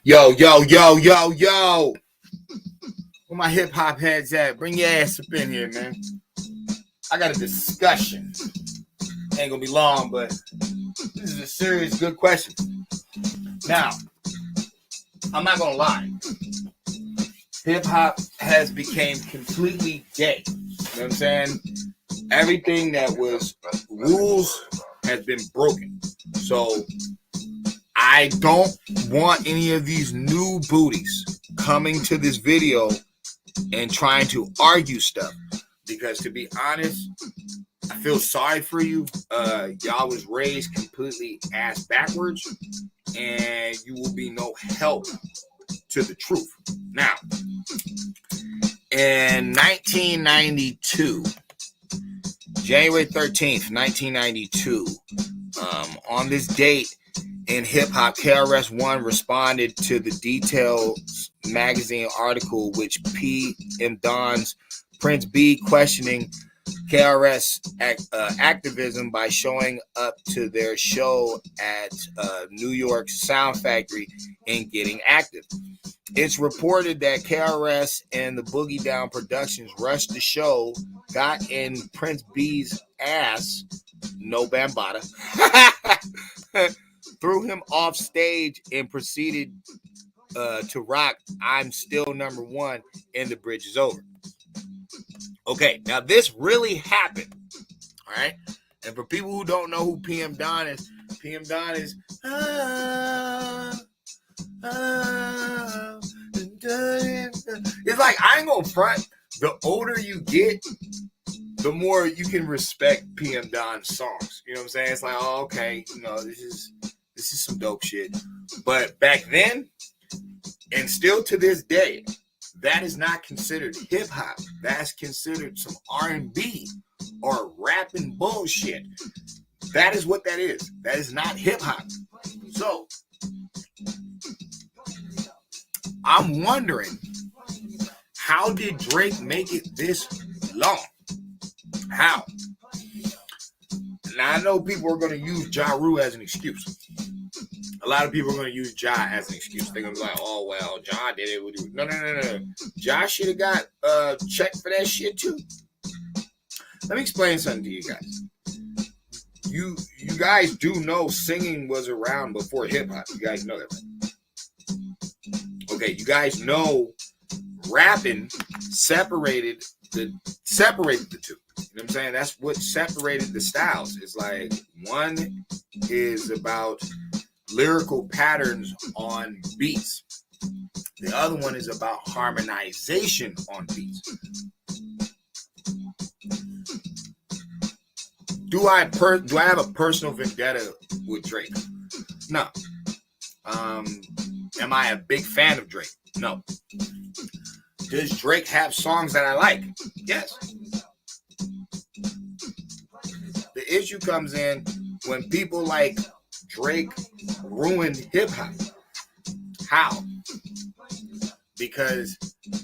Yo, yo, yo, yo, yo. Where my hip hop heads at? Bring your ass up in here, man. I got a discussion. Ain't gonna be long, but this is a serious, good question. Now, I'm not gonna lie. Hip hop has become completely gay. You know what I'm saying? Everything that was rules has been broken. So I don't want any of these new booties coming to this video and trying to argue stuff. Because to be honest, I feel sorry for you. Y'all was raised completely ass backwards, and you will be no help to the truth. Now, in 1992, January 13th, 1992, on this date in hip hop, KRS-One responded to the Details magazine article, which PM Dawn's Prince B questioning KRS activism by showing up to their show at New York's Sound Factory and getting active. It's reported that KRS and the Boogie Down Productions rushed the show, got in Prince B's ass, no bambata, threw him off stage and proceeded to rock I'm Still Number One and The Bridge Is Over. Okay, now this really happened, all right? And for people who don't know who PM Dawn is, it's like, I ain't gonna front. The older you get, the more you can respect PM Dawn's songs. You know what I'm saying? It's like, oh, okay, you know, this is some dope shit. But back then, and still to this day, that is not considered hip hop. That's considered some R&B or rapping bullshit. That is what that is. That is not hip hop. So, I'm wondering, how did Drake make it this long? How? Now, I know people are going to use Ja Rule as an excuse. A lot of people are going to use Ja as an excuse. They're going to be like, oh, well, Ja did it. No. Ja should have got checked for that shit, too. Let me explain something to you guys. You guys do know singing was around before hip-hop. You guys know that, right? Okay, you guys know rapping separated the two. You know what I'm saying? That's what separated the styles. It's like, one is about lyrical patterns on beats. The other one is about harmonization on beats. Do I have a personal vendetta with Drake? No. Am I a big fan of Drake? No. Does Drake have songs that I like? Yes. The issue comes in when people like Drake ruined hip-hop. How? Because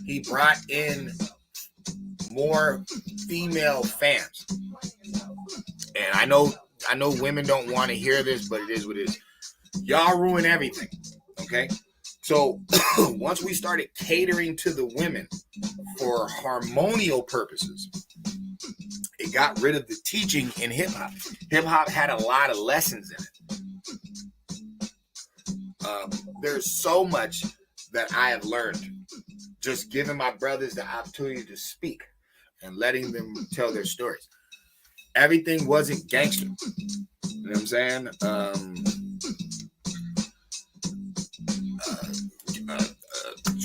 he brought in more female fans. And I know women don't want to hear this, but it is what it is. Y'all ruin everything, okay? So once we started catering to the women for harmonial purposes, it got rid of the teaching in hip-hop. Hip-hop had a lot of lessons in it. There's so much that I have learned just giving my brothers the opportunity to speak and letting them tell their stories. Everything wasn't gangster. You know what I'm saying?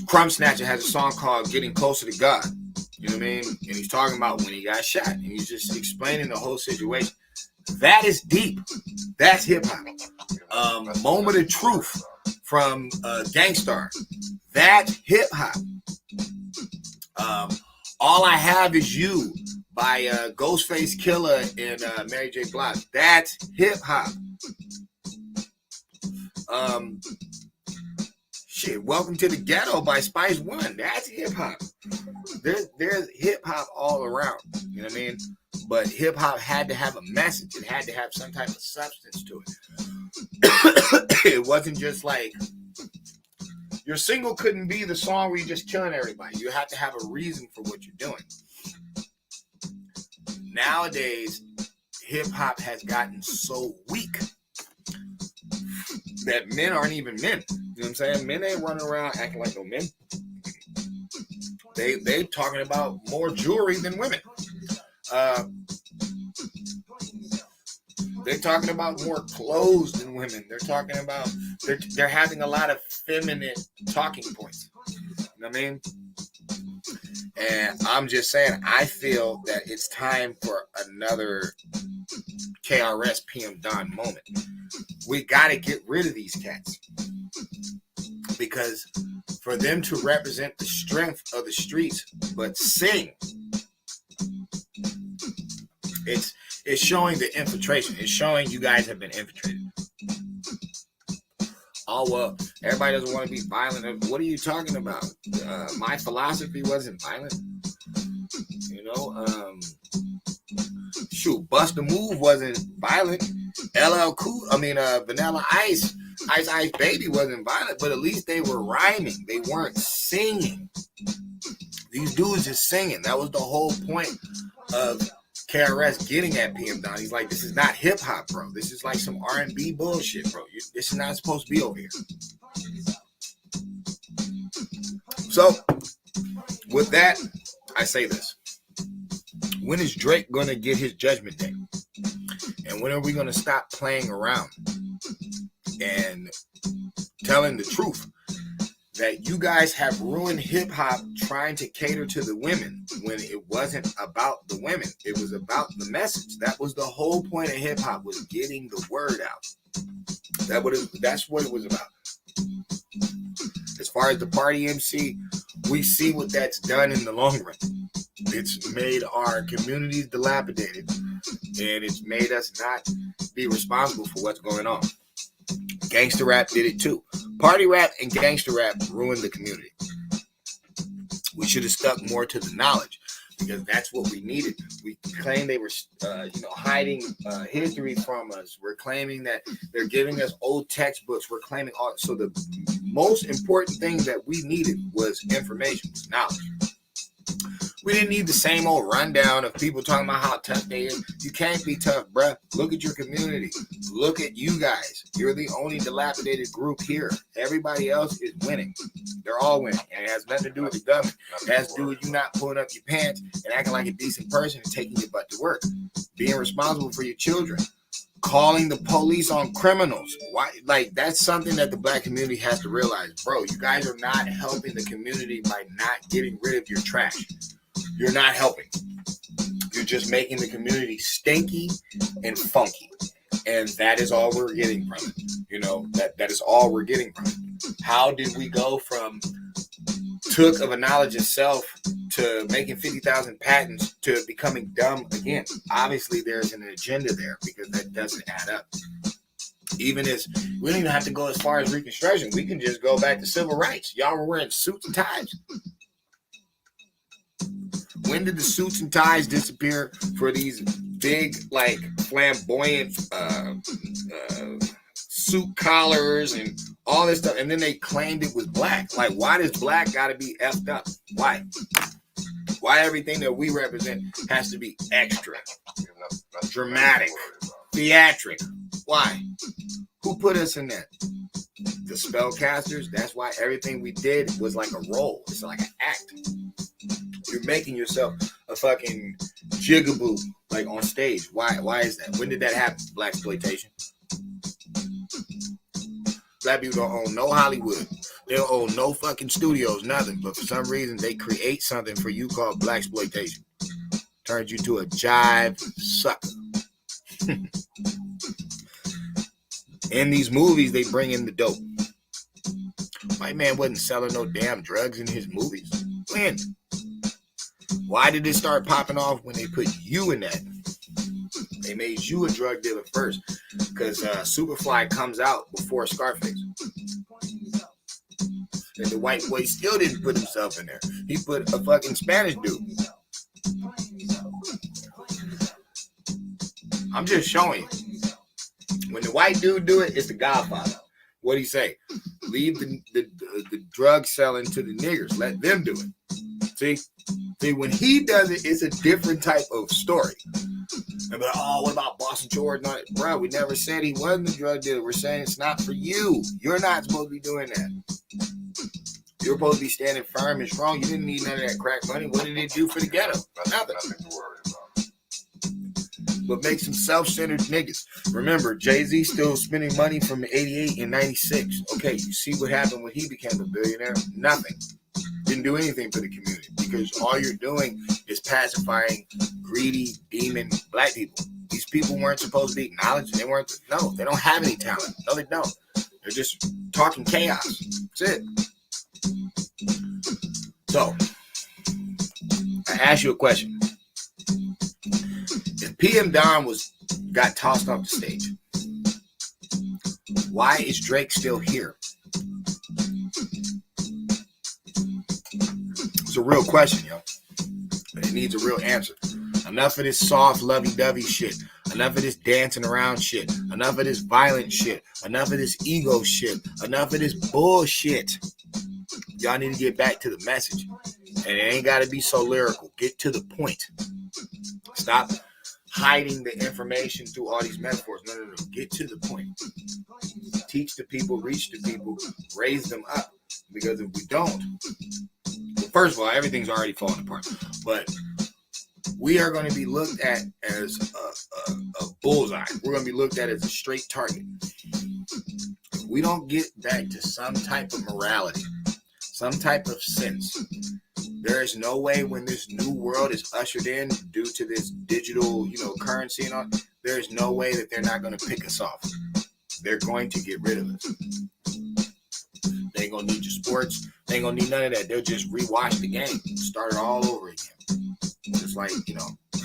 Crumb Snatcher has a song called Getting Closer to God. You know what I mean? And he's talking about when he got shot. And he's just explaining the whole situation. That is deep. That's hip-hop. Moment of Truth from Gangstar. That's hip-hop. All I Have Is You by Ghostface Killah and Mary J. Blige. That's hip-hop. Welcome to the Ghetto by Spice One. That's hip-hop. There's hip-hop all around. You know what I mean? But hip-hop had to have a message. It had to have some type of substance to it. It wasn't just like Your single couldn't be the song where you're just killing everybody. You have to have a reason for what you're doing. Nowadays, hip-hop has gotten so weak that men aren't even men. You know what I'm saying? Men ain't running around acting like no men. They talking about more jewelry than women. They're talking about more clothes than women. They're talking about they're having a lot of feminine talking points. You know what I mean? And I'm just saying, I feel that it's time for another KRS PM Don moment. We got to get rid of these cats, because for them to represent the strength of the streets but sing, it's showing the infiltration. It's showing you guys have been infiltrated. Oh, well, everybody doesn't want to be violent. What are you talking about? My philosophy wasn't violent. You know, shoot, Bust a Move wasn't violent. Vanilla Ice Baby wasn't violent, but at least they were rhyming. They weren't singing. These dudes just singing. That was the whole point of KRS getting at PM Don. He's like, this is not hip hop, bro. This is like some R&B bullshit, bro. This is not supposed to be over here. So, with that, I say this. When is Drake going to get his judgment day? And when are we going to stop playing around and telling the truth that you guys have ruined hip-hop trying to cater to the women when it wasn't about the women? It was about the message. That was the whole point of hip-hop, was getting the word out. That's what it was about. As far as the party MC, we see what that's done in the long run. It's made our communities dilapidated, and it's made us not be responsible for what's going on. Gangster rap did it too. Party rap and gangster rap ruined the community. We should have stuck more to the knowledge, because that's what we needed. We claimed they were, hiding history from us. We're claiming that they're giving us old textbooks. We're claiming all. So the most important thing that we needed was information, knowledge. We didn't need the same old rundown of people talking about how tough they is. You can't be tough, bruh. Look at your community. Look at you guys. You're the only dilapidated group here. Everybody else is winning. They're all winning. And it has nothing to do with the government. It has to do with you not pulling up your pants and acting like a decent person and taking your butt to work. Being responsible for your children. Calling the police on criminals. Why? Like, that's something that the black community has to realize. Bro, you guys are not helping the community by not getting rid of your trash. You're not helping. You're just making the community stinky and funky. And that is all we're getting from it. You know, that is all we're getting from it. How did we go from took of a knowledge itself to making 50,000 patents to becoming dumb again? Obviously, there's an agenda there, because that doesn't add up. Even as we don't even have to go as far as Reconstruction. We can just go back to civil rights. Y'all were wearing suits and ties. When did the suits and ties disappear for these big, like, flamboyant suit collars and all this stuff? And then they claimed it was black. Like, why does black got to be effed up? Why? Why everything that we represent has to be extra, dramatic, theatric? Why? Who put us in that? The spellcasters. That's why everything we did was like a role. It's like an act. You're making yourself a fucking jigaboo, like, on stage. Why is that? When did that happen? Blaxploitation. Black people don't own no Hollywood. They don't own no fucking studios, nothing. But for some reason, they create something for you called blaxploitation. Turns you to a jive sucker. In these movies, they bring in the dope. White man wasn't selling no damn drugs in his movies. When? Why did it start popping off when they put you in that? They made you a drug dealer first, because Superfly comes out before Scarface. And the white boy still didn't put himself in there. He put a fucking Spanish dude. I'm just showing you. When the white dude do it, it's the Godfather. What do he say? Leave the drug selling to the niggers. Let them do it. See, when he does it, it's a different type of story. And like, oh, what about Boston George? No, bro, we never said he wasn't a drug dealer. We're saying it's not for you. You're not supposed to be doing that. You're supposed to be standing firm and strong. You didn't need none of that crack money. What did it do for the ghetto? Nothing. Nothing to worry about. But make some self-centered niggas. Remember, Jay-Z still spending money from 88 and 96. Okay, you see what happened when he became a billionaire? Nothing. Didn't do anything for the community because all you're doing is pacifying greedy demon black people. These people weren't supposed to be acknowledged. They don't have any talent. No, they don't. They're just talking chaos. That's it. So, I ask you a question. If PM Don got tossed off the stage, why is Drake still here? It's a real question, yo. It needs a real answer. Enough of this soft, lovey-dovey shit. Enough of this dancing around shit. Enough of this violent shit. Enough of this ego shit. Enough of this bullshit. Y'all need to get back to the message. And it ain't got to be so lyrical. Get to the point. Stop hiding the information through all these metaphors. No. Get to the point. Teach the people, reach the people, raise them up. Because if we don't, well, first of all, everything's already falling apart. But we are going to be looked at as a bullseye. We're going to be looked at as a straight target. If we don't get back to some type of morality, some type of sense, there is no way when this new world is ushered in due to this digital, currency and all, there is no way that they're not going to pick us off. They're going to get rid of us. They ain't going to need your sports. They ain't going to need none of that. They'll just rewash the game, start it all over again. Just like,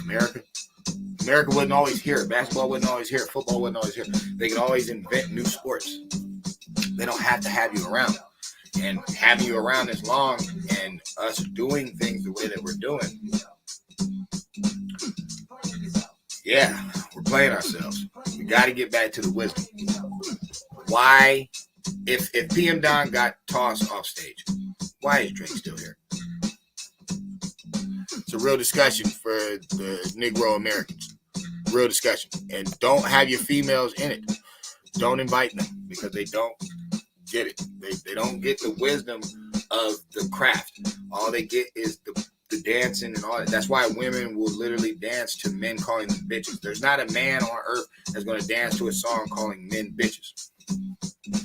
America. America wasn't always here. Basketball wasn't always here. Football wasn't always here. They can always invent new sports. They don't have to have you around. And having you around this long and us doing things the way that we're doing, yeah, we're playing ourselves. We got to get back to the wisdom. Why, if PM Don got tossed off stage, why is Drake still here? It's a real discussion for the Negro Americans. Real discussion. And don't have your females in it. Don't invite them because they don't get it. They don't get the wisdom of the craft. All they get is the dancing and all that. That's why women will literally dance to men calling them bitches. There's not a man on earth that's going to dance to a song calling men bitches.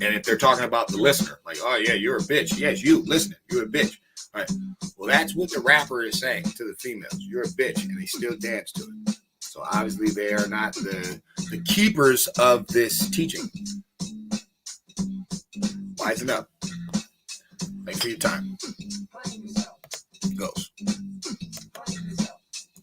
And if they're talking about the listener, like, oh yeah, you're a bitch. Yes, you listening, you're a bitch. All right. Well, that's what the rapper is saying to the females. You're a bitch, and they still dance to it. So obviously they are not the keepers of this teaching. Wisen up. Thanks for your time. Goes.